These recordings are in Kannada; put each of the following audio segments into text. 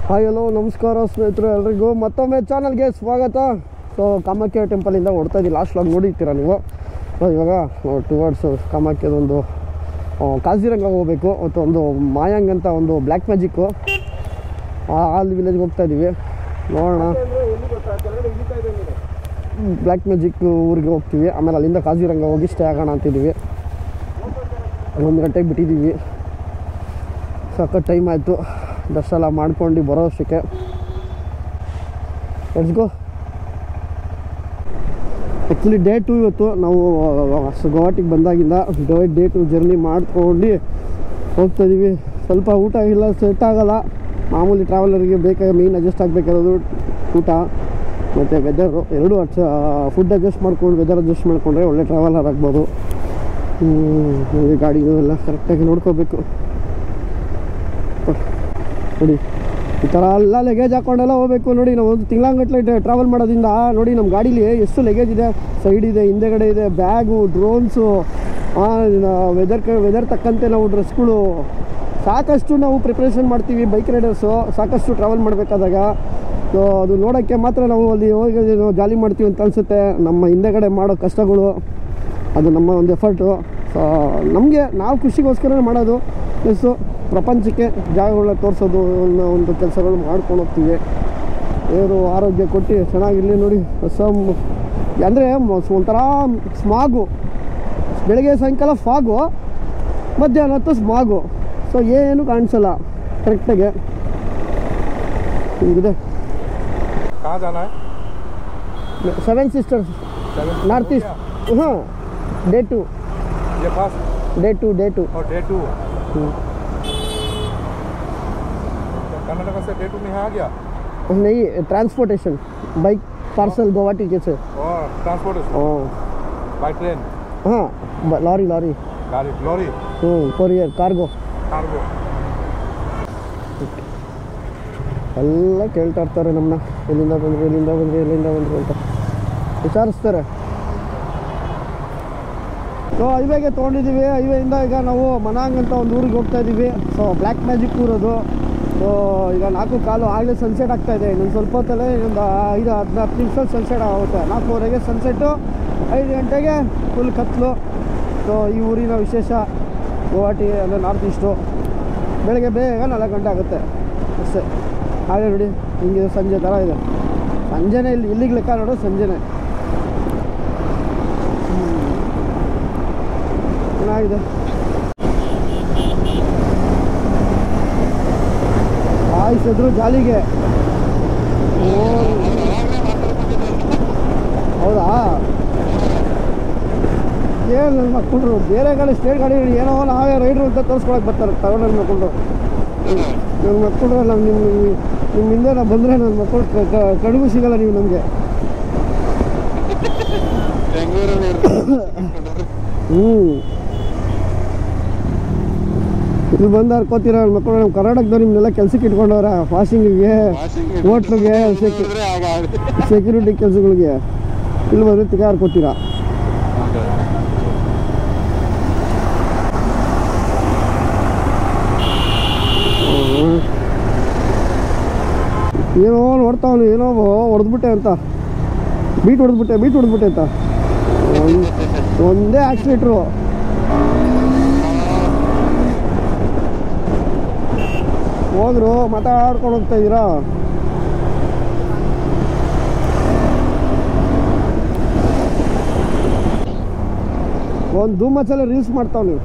ಹಾಯ್ ಹಲೋ ನಮಸ್ಕಾರ ಸ್ನೇಹಿತರು ಎಲ್ರಿಗೂ ಮತ್ತೊಮ್ಮೆ ಚಾನಲ್ಗೆ ಸ್ವಾಗತ. ಸೊ ಕಾಮಾಖ್ಯ ಟೆಂಪಲಿಂದ ಹೊಡ್ತಾ ಇದ್ದೀವಿ. ಲಾಸ್ಟ್ ಲಾಗ್ ನೋಡಿರ್ತೀರ ನೀವು. ಸೊ ಇವಾಗ ಟುವರ್ಡ್ಸ್ ಕಾಮಾಖ್ಯದೊಂದು ಕಾಜಿರಂಗ ಹೋಗಬೇಕು. ಮತ್ತು ಒಂದು ಮಾಯಾಂಗ್ ಅಂತ ಒಂದು ಬ್ಲ್ಯಾಕ್ ಮ್ಯಾಜಿಕ್ಕು ಅಲ್ಲಿ ವಿಲೇಜ್ಗೆ ಹೋಗ್ತಾ ಇದ್ದೀವಿ. ನೋಡೋಣ, ಬ್ಲ್ಯಾಕ್ ಮ್ಯಾಜಿಕ್ ಊರಿಗೆ ಹೋಗ್ತೀವಿ. ಆಮೇಲೆ ಅಲ್ಲಿಂದ ಕಾಜಿರಂಗ ಹೋಗಿ ಸ್ಟೇ ಆಗೋಣ ಅಂತಿದ್ದೀವಿ. 1 ಗಂಟೆಗೆ ಬಿಟ್ಟಿದ್ದೀವಿ. ಸಖತ್ ಟೈಮ್ ಆಯಿತು ದರ್ಶನ ಮಾಡ್ಕೊಂಡು ಬರೋ ಅಷ್ಟಕ್ಕೆ. Let's go. ಆ್ಯಕ್ಚುಲಿ ಡೇ 2 ಇವತ್ತು ನಾವು ಗುವಾಹಟಿಗೆ ಬಂದಾಗಿಂದ ಡೇ 2 ಜರ್ನಿ ಮಾಡ್ಕೊಂಡು ಹೋಗ್ತಾಯಿದ್ದೀವಿ. ಸ್ವಲ್ಪ ಊಟ ಇಲ್ಲ, ಸೆಟ್ ಆಗೋಲ್ಲ. ಮಾಮೂಲಿ ಟ್ರಾವೆಲರಿಗೆ ಮೇಯ್ನ್ ಅಡ್ಜಸ್ಟ್ ಆಗಬೇಕಾಗಿರೋದು ಊಟ ಮತ್ತು ವೆದರು ಎರಡೂ ಫುಡ್ ಅಡ್ಜಸ್ಟ್ ಮಾಡ್ಕೊಂಡು ವೆದರ್ ಅಡ್ಜಸ್ಟ್ ಮಾಡಿಕೊಂಡ್ರೆ ಒಳ್ಳೆ ಟ್ರಾವೆಲರ್ ಆಗ್ಬೋದು. ಗಾಡಿ ಎಲ್ಲ ಕರೆಕ್ಟಾಗಿ ನೋಡ್ಕೋಬೇಕು. ನೋಡಿ ಈ ಥರ ಎಲ್ಲ ಲಗೇಜ್ ಹಾಕ್ಕೊಂಡೆಲ್ಲ ಹೋಗ್ಬೇಕು. ನೋಡಿ ನಾವು ಒಂದು ತಿಂಗಳಂಗಟ್ಲೆ ಟ್ರಾವೆಲ್ ಮಾಡೋದ್ರಿಂದ ನೋಡಿ ನಮ್ಮ ಗಾಡೀಲಿ ಎಷ್ಟು ಲಗೇಜ್ ಇದೆ. ಸೈಡ್ ಇದೆ, ಹಿಂದೆಗಡೆ ಇದೆ, ಬ್ಯಾಗು, ಡ್ರೋನ್ಸು, ವೆದರ್ ತಕ್ಕಂತೆ ನಾವು ಡ್ರೆಸ್ಗಳು ಸಾಕಷ್ಟು ನಾವು ಪ್ರಿಪ್ರೇಷನ್ ಮಾಡ್ತೀವಿ. ಬೈಕ್ ರೈಡರ್ಸು ಸಾಕಷ್ಟು ಟ್ರಾವೆಲ್ ಮಾಡಬೇಕಾದಾಗ ಸೊ ಅದು ನೋಡೋಕ್ಕೆ ಮಾತ್ರ ನಾವು ಅಲ್ಲಿ ಹೋಗಿ ಜಾಲಿ ಮಾಡ್ತೀವಿ ಅಂತ ಅನಿಸುತ್ತೆ. ನಮ್ಮ ಹಿಂದೆಗಡೆ ಮಾಡೋ ಕಷ್ಟಗಳು ಅದು ನಮ್ಮ ಒಂದು ಎಫರ್ಟು. ಸೊ ನಮಗೆ ನಾವು ಖುಷಿಗೋಸ್ಕರ ಮಾಡೋದು. ಪ್ಲಸ್ಸು ಪ್ರಪಂಚಕ್ಕೆ ಜಾಗಗಳನ್ನ ತೋರಿಸೋದು ಒಂದು ಕೆಲಸಗಳು ಮಾಡ್ಕೊಂಡು ಹೋಗ್ತೀವಿ. ದೇವರು ಆರೋಗ್ಯ ಕೊಟ್ಟು ಚೆನ್ನಾಗಿರಲಿ. ನೋಡಿ ಅಂದರೆ ಒಂಥರ ಸ್ಮಾಗು, ಬೆಳಗ್ಗೆ ಸಾಯಂಕಾಲ ಫಾಗು, ಮಧ್ಯಾಹ್ನ ಹೊತ್ತು ಸ್ಮಾಗು. ಸೊ ಏನು ಕಾಣಿಸಲ್ಲ ಕರೆಕ್ಟಾಗೆ ಹಿಂಗಿದೆ. 7 ಸಿಸ್ಟರ್ಸ್ ನಾರ್ತ್ ಈಸ್ಟ್. ಹಾಂ, ಡೇ 2. डे टू कर्नाटक से डे 2 में आ गया? नहीं, ट्रांसपोर्टेशन बाइक पार्सल गुवाहाटी के से. Transportation by train? हाँ, लॉरी कोरियर कार्गो. ಎಲ್ಲ ಕೇಳ್ತಾ ಇರ್ತಾರೆ ನಮ್ಮನ್ನ, ಎಲ್ಲಿಂದ ಬಂದರು ಅಂತ ವಿಚಾರಿಸ್ತಾರೆ. ಸೊ ಹೈವೇಗೆ ತೊಗೊಂಡಿದ್ದೀವಿ. ಹೈವೇಯಿಂದ ಈಗ ನಾವು ಮನಾಂಗ್ ಅಂತ ಒಂದು ಊರಿಗೆ ಹೋಗ್ತಾ ಇದ್ದೀವಿ. ಸೊ ಬ್ಲ್ಯಾಕ್ ಮ್ಯಾಜಿಕ್ ಊರದು. ಸೊ ಈಗ 4:15 ಆಗಲೇ ಸನ್ಸೆಟ್ ಆಗ್ತಾಯಿದೆ. ಇನ್ನೊಂದು ಸ್ವಲ್ಪ ಹೊತ್ತಲ್ಲೇ ಇನ್ನೊಂದು 5-10 ನಿಮಿಷ ಸನ್ಸೆಟ್ ಆಗುತ್ತೆ. 4:15ಗೆ ಸನ್ಸೆಟ್ಟು, 5 ಗಂಟೆಗೆ ಫುಲ್ ಕತ್ಲು. ಸೊ ಈ ಊರಿನ ವಿಶೇಷ ಗುವಾಹಟಿ ಅಂದರೆ ನಾರ್ತ್ ಈಸ್ಟು. ಬೆಳಗ್ಗೆ ಬೇಗ 4 ಗಂಟೆ ಆಗುತ್ತೆ ಅಷ್ಟೇ. ಹಾಗೆ ನೋಡಿ ಹಿಂಗೆ ಸಂಜೆ ಥರ ಇದೆ. ಸಂಜೆನೇ ಇಲ್ಲಿಗೆ ಲೆಕ್ಕ ನೋಡೋ ಸಂಜೆನೇ ಚೆನ್ನಾಗಿದೆ. ಆಯ್ಸಿದ್ರು ಜಾಲಿಗೆ. ಹೌದಾ? ಏನು ನನ್ನ ಮಕ್ಕಳು ಬೇರೆ ಗಾಡಿ ಸ್ಟೇಟ್ ಗಾಡಿ ಏನೋ ನಾವೇ ರೈಡ್ರು ಅಂತ ತೋರಿಸ್ಕೊಳಕ್ಕೆ ಬರ್ತಾರೆ ತಗೊಂಡು ಮಕ್ಕಳು. ನನ್ನ ಮಕ್ಕಳು ನಿಮ್ಮ ಹಿಂದೆ ನಾವು ಬಂದರೆ ನನ್ನ ಮಕ್ಕಳು ಕಡುಗು ಸಿಗಲ್ಲ ನೀವು ನಮಗೆ. ಇಲ್ಲಿ ಬಂದು ಹರ್ಕೋತೀರ ಮಕ್ಕಳು. ನಮ್ಮ ಕರ್ನಾಟಕದವ್ರು ನಿಮ್ಮನ್ನೆಲ್ಲ ಕೆಲ್ಸಕ್ಕೆ ಇಟ್ಕೊಂಡವ್ರ, ವಾಷಿಂಗಿಗೆ, ಹೋಟ್ಲಿಗೆ, ಸೆಕ್ಯೂರಿಟಿ ಕೆಲಸಗಳಿಗೆ. ಇಲ್ಲಿ ಬಂದರೆ ತಿಕ್ಕ ಹರ್ಕೋತೀರ. ಏನೋ ನೋಡ್ತಾವನು, ಏನೋ ಹೊಡೆದ್ಬಿಟ್ಟೆ ಅಂತ, ಬೀಟ್ ಹೊಡೆದ್ಬಿಟ್ಟೆ ಅಂತ. ಒಂದೇ ಆಕ್ಸಿಲೇಟ್ರು. ಹೋದ್ರು ಮಾತಾಡ್ಕೊಂಡು ಹೋಗ್ತಾ ಇದ್ದೀರಾ. ಒಂದು ಧೂಮಚಾಲೆ ರೀಲ್ಸ್ ಮಾಡ್ತಾವ್ ನೀವು.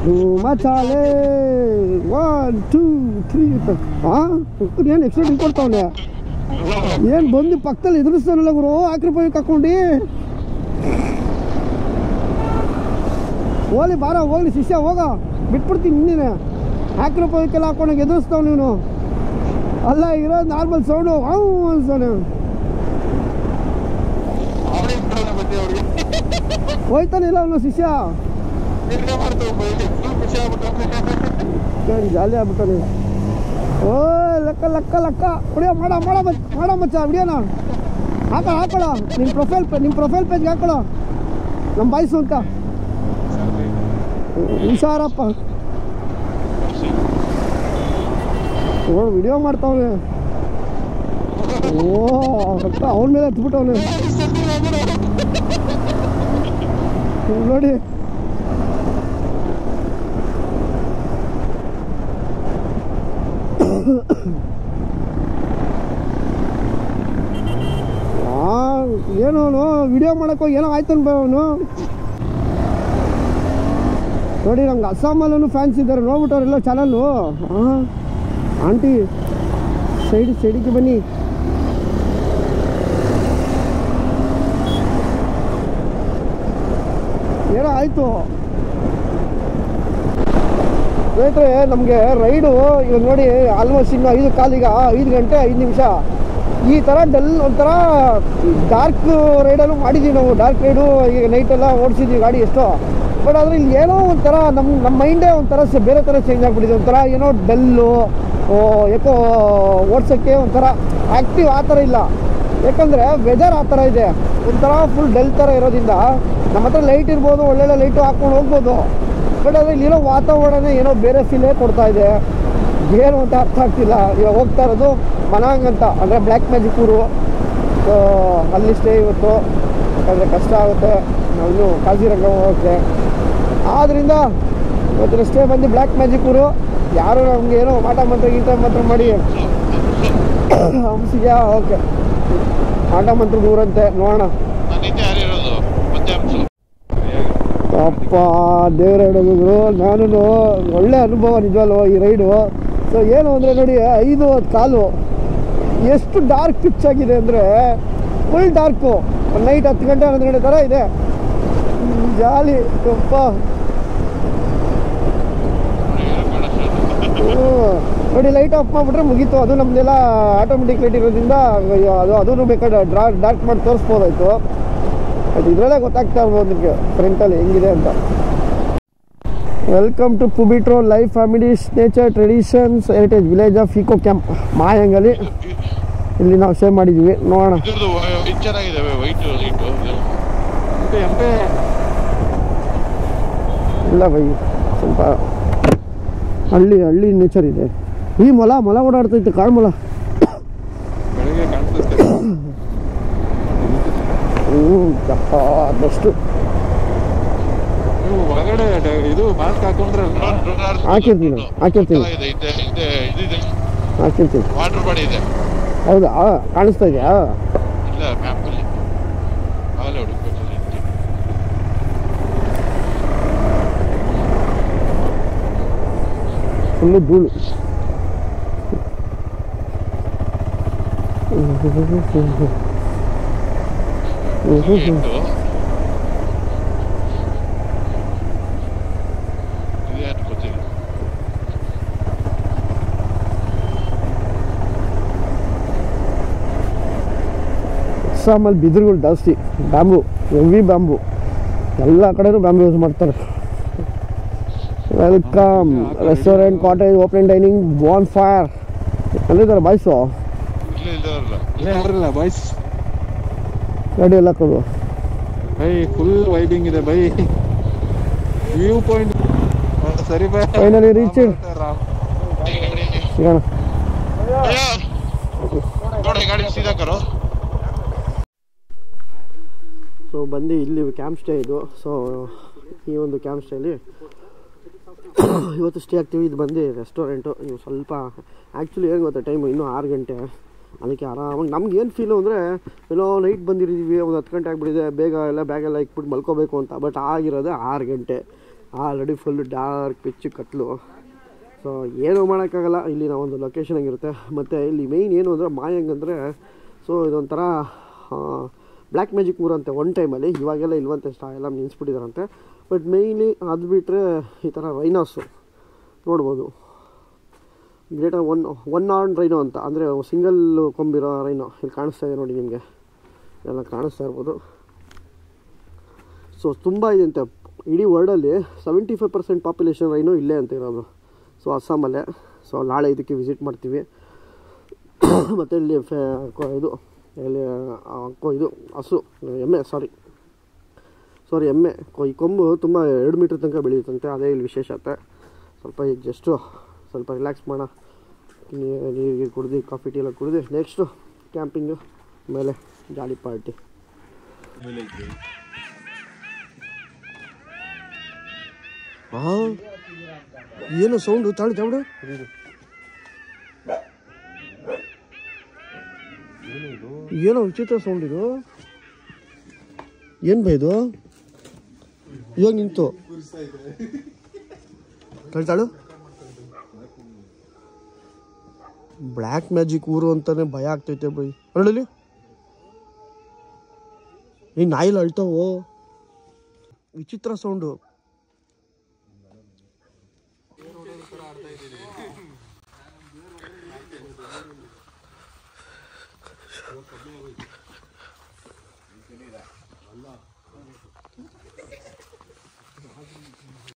ಧೂಮಚಾಲೆ 1 2 3 ಅಂತ. ಹಾಂ, ಏನು ಎಕ್ಸಿಡೆಂಟ್ ಕೊಡ್ತಾವನೆ. ಏನು ಬಂದು ಪಕ್ಕದಲ್ಲಿ ಎದುರಿಸ್ತಾನಲ್ಲ ಗುರು, ಆಕ್ರಪಾಯಕ್ಕೆ ಹಾಕ್ಕೊಂಡು. ಹೋಗ್ಲಿ ಶಿಷ್ಯ ಹೋಗ, ಬಿಟ್ಬಿಡ್ತೀನಿ ಇನ್ನೇನೆ. ಆಕ್ರಪಾಯಕ್ಕೆಲ್ಲ ಹಾಕೊಂಡಾಗ ಎದುರಿಸ್ತಾವ ನೀನು. ಅಲ್ಲ ಇರೋದು ನಾರ್ಮಲ್ ಸೌಂಡು ಅನ್ಸೋಣ. ಹೋಯ್ತಾನಿಲ್ಲ ಅವನು ಶಿಷ್ಯ, ಜಾಲಿ ಆಗ್ಬಿಟ್ಟಾನೆ. ಓ ಲೆಕ್ಕ ಹೊಡಿಯೋ ಮಾಡ ಮಚ್ಚ ವಿಡಿಯೋನ ಹಾಕೊಳ್ಳೋ. ನಿಮ್ಮ ಪ್ರೊಫೈಲ್ ಪೇಜ್ಗೆ ಹಾಕೊಳ್ಳೋ ನಮ್ಮ ಬಾಯ್ಸು ಅಂತ. ಹುಷಾರಪ್ಪ. ನೋಡು ವಿಡಿಯೋ ಮಾಡ್ತಾವನೆ. ಓ ಅವನ ಮೇಲೆ ಹತ್ಬಿಟ್ಟವನೆ ನೋಡಿ. ಏನೋ ವಿಡಿಯೋ ಮಾಡಕ್ಕೆ ಏನೋ ಆಯ್ತನ್ ಅವನು. ನೋಡಿ ನಮ್ಗೆ ಅಸ್ಸಾಮಲ್ಲೂ ಫ್ಯಾನ್ಸ್ ಇದ್ದಾರೆ, ನೋಡ್ಬಿಟ್ಟವ್ರೆಲ್ಲ ಚಾನಲ್ಲು. ಹಾಂ ಆಂಟಿ ಸೈಡಿಗೆ ಬನ್ನಿ. ಏನೋ ಆಯಿತು ಸ್ನೇಹಿತರೆ. ನಮಗೆ ರೈಡು ಇವಾಗ ನೋಡಿ ಆಲ್ಮೋಸ್ಟ್ ಇನ್ನು 5 ಕಾಲಿಗ 5 ಗಂಟೆ 5 ನಿಮಿಷ ಈ ಥರ ಒಂಥರ ಡಾರ್ಕ್ ರೈಡಲ್ಲೂ ಮಾಡಿದ್ದೀವಿ ನಾವು. ಡಾರ್ಕ್ ರೈಡು ಈಗ ನೈಟೆಲ್ಲ ಓಡಿಸಿದ್ವಿ ಗಾಡಿ ಎಷ್ಟೋ. ಬಟ್ ಆದರೆ ಇಲ್ಲಿ ಏನೋ ಒಂಥರ ನಮ್ಮ ಮೈಂಡೇ ಒಂಥರ ಬೇರೆ ಥರ ಚೇಂಜ್ ಆಗಿಬಿಟ್ಟಿದೆ. ಒಂಥರ ಏನೋ ಡಲ್ಲು, ಯಾಕೋ ಓಡ್ಸೋಕ್ಕೆ ಒಂಥರ ಆ್ಯಕ್ಟಿವ್ ಆ ಥರ ಇಲ್ಲ. ಯಾಕಂದರೆ ವೆದರ್ ಆ ಥರ ಇದೆ, ಒಂಥರ ಫುಲ್ ಡಲ್ ಥರ ಇರೋದ್ರಿಂದ ನಮ್ಮ ಹತ್ರ ಲೈಟ್ ಇರ್ಬೋದು, ಒಳ್ಳೊಳ್ಳೆ ಲೈಟು ಹಾಕ್ಕೊಂಡು ಹೋಗ್ಬೋದು. ಬಟ್ ಆದರೆ ಇಲ್ಲಿರೋ ವಾತಾವರಣ ಏನೋ ಬೇರೆ ಫೀಲೇ ಕೊಡ್ತಾ ಇದೆ. ಏನು ಅಂತ ಅರ್ಥ ಆಗ್ತಿಲ್ಲ. ಇವಾಗ ಹೋಗ್ತಾ ಇರೋದು ಮನಾಂಗ್ ಅಂತ, ಅಂದರೆ ಬ್ಲ್ಯಾಕ್ ಮ್ಯಾಜಿಕ್ ಊರು. ಸೊ ಅಲ್ಲಿ ಸ್ಟೇ ಇವತ್ತು, ಯಾಕಂದರೆ ಕಷ್ಟ ಆಗುತ್ತೆ. ನಾವು ಕಾಜಿರಂಗ ಹೋಗುತ್ತೆ, ಆದ್ದರಿಂದ ಇವತ್ತಿನ ಸ್ಟೇ ಬಂದು ಬ್ಲ್ಯಾಕ್ ಮ್ಯಾಜಿಕ್ ಊರು. ಯಾರು ನಮ್ಗೆ ಏನೋ ಮಾಟ ಮಂತ್ರ ಮಾಡಿ ಹಂಸಿಗೆ ಓಕೆ ಮಾಟ ಮಂತ್ರ ಊರಂತೆ ನೋಡೋಣ. ಅಪ್ಪ ದೇವ್ರ ಹಿಡಿದ್ರು. ನಾನು ಒಳ್ಳೆ ಅನುಭವ ನಿಜವಲ್ಲ ಈ ರೈಡು. ಸೊ ಏನು ಅಂದರೆ ನೋಡಿ 5-10 ಕಾಲು ಎಷ್ಟು ಡಾರ್ಕ್ ಪಿಚ್ ಆಗಿದೆ ಅಂದರೆ ಫುಲ್ ಡಾರ್ಕು. ನೈಟ್ 10 ಗಂಟೆ 11 ಗಂಟೆ ಥರ ಇದೆ. ಜಾಲಿ ಅಪ್ಪ. ನೋಡಿ ಲೈಟ್ ಆಫ್ ಮಾಡಿಬಿಟ್ರೆ ಮುಗೀತು. ಅದು ನಮ್ಮದೆಲ್ಲ ಆಟೋಮೆಟಿಕ್ ಲೈಟ್ ಇರೋದ್ರಿಂದ ಅದೂ ಬೇಕಾದ್ರೆ ಡಾರ್ಕ್ ಮಾಡಿ ತೋರಿಸ್ಬೋದಾಯ್ತು. ಅದು ಇದರಲ್ಲೇ ಗೊತ್ತಾಗ್ತಾ ಇರ್ಬೋದು ನಿಮಗೆ ಫ್ರಂಟಲ್ಲಿ ಹೆಂಗಿದೆ ಅಂತ. ವೆಲ್ಕಮ್ ಟು ಪುಬಿಟ್ರೋ life families nature traditions heritage village of eco camp ಮಾಯಾಂಗಲ್ಲಿ. ಇಲ್ಲಿ ನಾವು ಸೇವ್ ಮಾಡಿದ್ದೀವಿ, ನೋಡೋಣ. ಇಲ್ಲ ಬೈ, ಸ್ವಲ್ಪ ಹಳ್ಳಿ ನೇಚರ್ ಇದೆ. ಈ ಮೊಲ ಓಡಾಡ್ತೈತೆ, ಕಾಳು ಮೊಲ. ಆದಷ್ಟು ಒಳಗಡೆ ಇದು ಮಾಸ್ಕ್ ಹಾಕೊಂಡ್ರೆ ಹಾಕಿರ್ತೀನಿ. ವಾಟರ್ ಬಾಡಿ ಇದೆ. ಹೌದಾ, ಕಾಣಿಸ್ತಾ ಇದೆಯಾ? ಇಲ್ಲ, ಮ್ಯಾಪಲ್ಲಿ ಆಗಲೇ ಹುಡುಕ್ಬೇಕು. ಫುಲ್ಲು ಧೂಳು. ಅಸ್ಸಾಮಲ್ಲಿ ಬಿದಿರುಗಳು ಜಾಸ್ತಿ, ಬ್ಯಾಂಬು, ಹೆವಿ ಬ್ಯಾಂಬು. ಎಲ್ಲ ಕಡೆನೂ ಬ್ಯಾಂಬು ಯೂಸ್ ಮಾಡ್ತಾರೆ. Welcome restaurant cottage open dining bonfire ಅಲ್ಲಿದ್ದಾರೆ ಬಾಯ್ಸು. ಬಾಯ್ಸ್ ಗಾಡಿ ಎಲ್ಲ ಕೊಡು ಬೈ. ಫುಲ್ ವೈಬಿಂಗ್ ಇದೆ ಬೈ. ವ್ಯೂ ಪಾಯಿಂಟ್ ಸರಿ ಬೈ. ಫೈನಲಿ ರೀಚ್ ಸಿಗೋಣ. ಸೊ ಬಂದು ಇಲ್ಲಿ ಕ್ಯಾಂಪ್ ಸ್ಟೇ ಇದು. ಸೊ ಈ ಒಂದು ಕ್ಯಾಂಪ್ ಸ್ಟೇಲಿ ಇವತ್ತು ಸ್ಟೇ ಆಗ್ತೀವಿ. ಇದು ಬಂದು ರೆಸ್ಟೋರೆಂಟು. ನೀವು ಸ್ವಲ್ಪ ಆ್ಯಕ್ಚುಲಿ ಏನು ಗೊತ್ತಾ, ಟೈಮು ಇನ್ನೂ 6 ಗಂಟೆ. ಅದಕ್ಕೆ ಆರಾಮಾಗಿ ನಮ್ಗೆ ಏನು ಫೀಲು ಅಂದರೆ ಏನೋ ನೈಟ್ ಬಂದಿದ್ದೀವಿ, ಒಂದು 10 ಗಂಟೆ ಆಗಿಬಿಟ್ಟಿದೆ, ಬೇಗ ಎಲ್ಲ ಬ್ಯಾಗೆಲ್ಲ ಇಕ್ಬಿಟ್ಟು ಮಲ್ಕೋಬೇಕು ಅಂತ. ಬಟ್ ಆಗಿರೋದೇ 6 ಗಂಟೆ. ಆಲ್ರೆಡಿ ಫುಲ್ಲು ಡಾರ್ಕ್ ಪಿಚ್ಚು ಕತ್ಲು. ಸೊ ಏನೂ ಮಾಡೋಕ್ಕಾಗಲ್ಲ. ಇಲ್ಲಿ ನಾವೊಂದು ಲೊಕೇಶನ್ ಆಗಿರುತ್ತೆ. ಮತ್ತು ಇಲ್ಲಿ ಮೇಯ್ನ್ ಏನು ಅಂದರೆ ಮಾಯಾಂಗ್ ಅಂದರೆ, ಸೊ ಇದೊಂಥರ ಬ್ಲ್ಯಾಕ್ ಮ್ಯಾಜಿಕ್ ಊರು ಅಂತೆ ಒನ್ ಟೈಮಲ್ಲಿ. ಇವಾಗೆಲ್ಲ ಇಲ್ವಂತೆ, ಎಲ್ಲ ನಿಲ್ಲಿಸ್ಬಿಟ್ಟಿದಾರಂತೆ. ಬಟ್ ಮೇಯ್ನ್ಲಿ ಅದು ಬಿಟ್ಟರೆ ಈ ಥರ ರೈನಾಸು ನೋಡ್ಬೋದು. ಗ್ರೇಟರ್ ಒನ್ ಆರ್ನ್ ರೈನೋ ಅಂತ, ಅಂದರೆ ಸಿಂಗಲ್ ಕೊಂಬಿರೋ ರೈನೋ ಇಲ್ಲಿ ಕಾಣಿಸ್ತಾ ಇದೆ ನೋಡಿ ನಿಮಗೆ, ಎಲ್ಲ ಕಾಣಿಸ್ತಾ ಇರ್ಬೋದು. ಸೊ ತುಂಬ ಇದೆ ಅಂತೆ ಇಡೀ ವರ್ಲ್ಡಲ್ಲಿ. 75% ಪಾಪ್ಯುಲೇಷನ್ ರೈನೋ ಇಲ್ಲೇ ಅಂತ ಇರೋದು. ಸೊ ಅಸ್ಸಾಮಲ್ಲೇ. ಸೊ ನಾಳೆ ಇದಕ್ಕೆ ವಿಸಿಟ್ ಮಾಡ್ತೀವಿ. ಮತ್ತು ಇಲ್ಲಿ ಇದು ಹಸು ಎಮ್ಮೆ ಎಮ್ಮೆ ಈ ಕೊಂಬು ತುಂಬ 2 ಮೀಟ್ರ್ ತನಕ ಬೆಳೆಯುತ್ತಂತೆ. ಅದೇ ಇಲ್ಲಿ ವಿಶೇಷತೆ. ಸ್ವಲ್ಪ ಈಗ ಜಸ್ಟು ಸ್ವಲ್ಪ ರಿಲ್ಯಾಕ್ಸ್ ಮಾಡೋಣ, ನೀರಿಗೆ ಕುಡ್ದು ಕಾಫಿ ಟೀ ಎಲ್ಲ ಕುಡ್ದು ನೆಕ್ಸ್ಟು ಕ್ಯಾಂಪಿಂಗು ಆಮೇಲೆ ಜಾಲಿ ಪಾರ್ಟಿ. ಏನು ಸೌಂಡು ತಾಳಿ ತಾಬಿಡು. ಏನೋ ವಿಚಿತ್ರ ಸೌಂಡ್ ಇದು. ಏನು ಬೈ ಇದು ಇವಾಗ ನಿಂತು ತಾಳು. ಬ್ಲ್ಯಾಕ್ ಮ್ಯಾಜಿಕ್ ಊರು ಅಂತಾನೆ ಭಯ ಆಗ್ತೈತೆ ಬೈ. ಹೊರಡಲಿ ಈ ನಾಯಿಲ್ ಅಳ್ತಾವೋ. ವಿಚಿತ್ರ ಸೌಂಡು.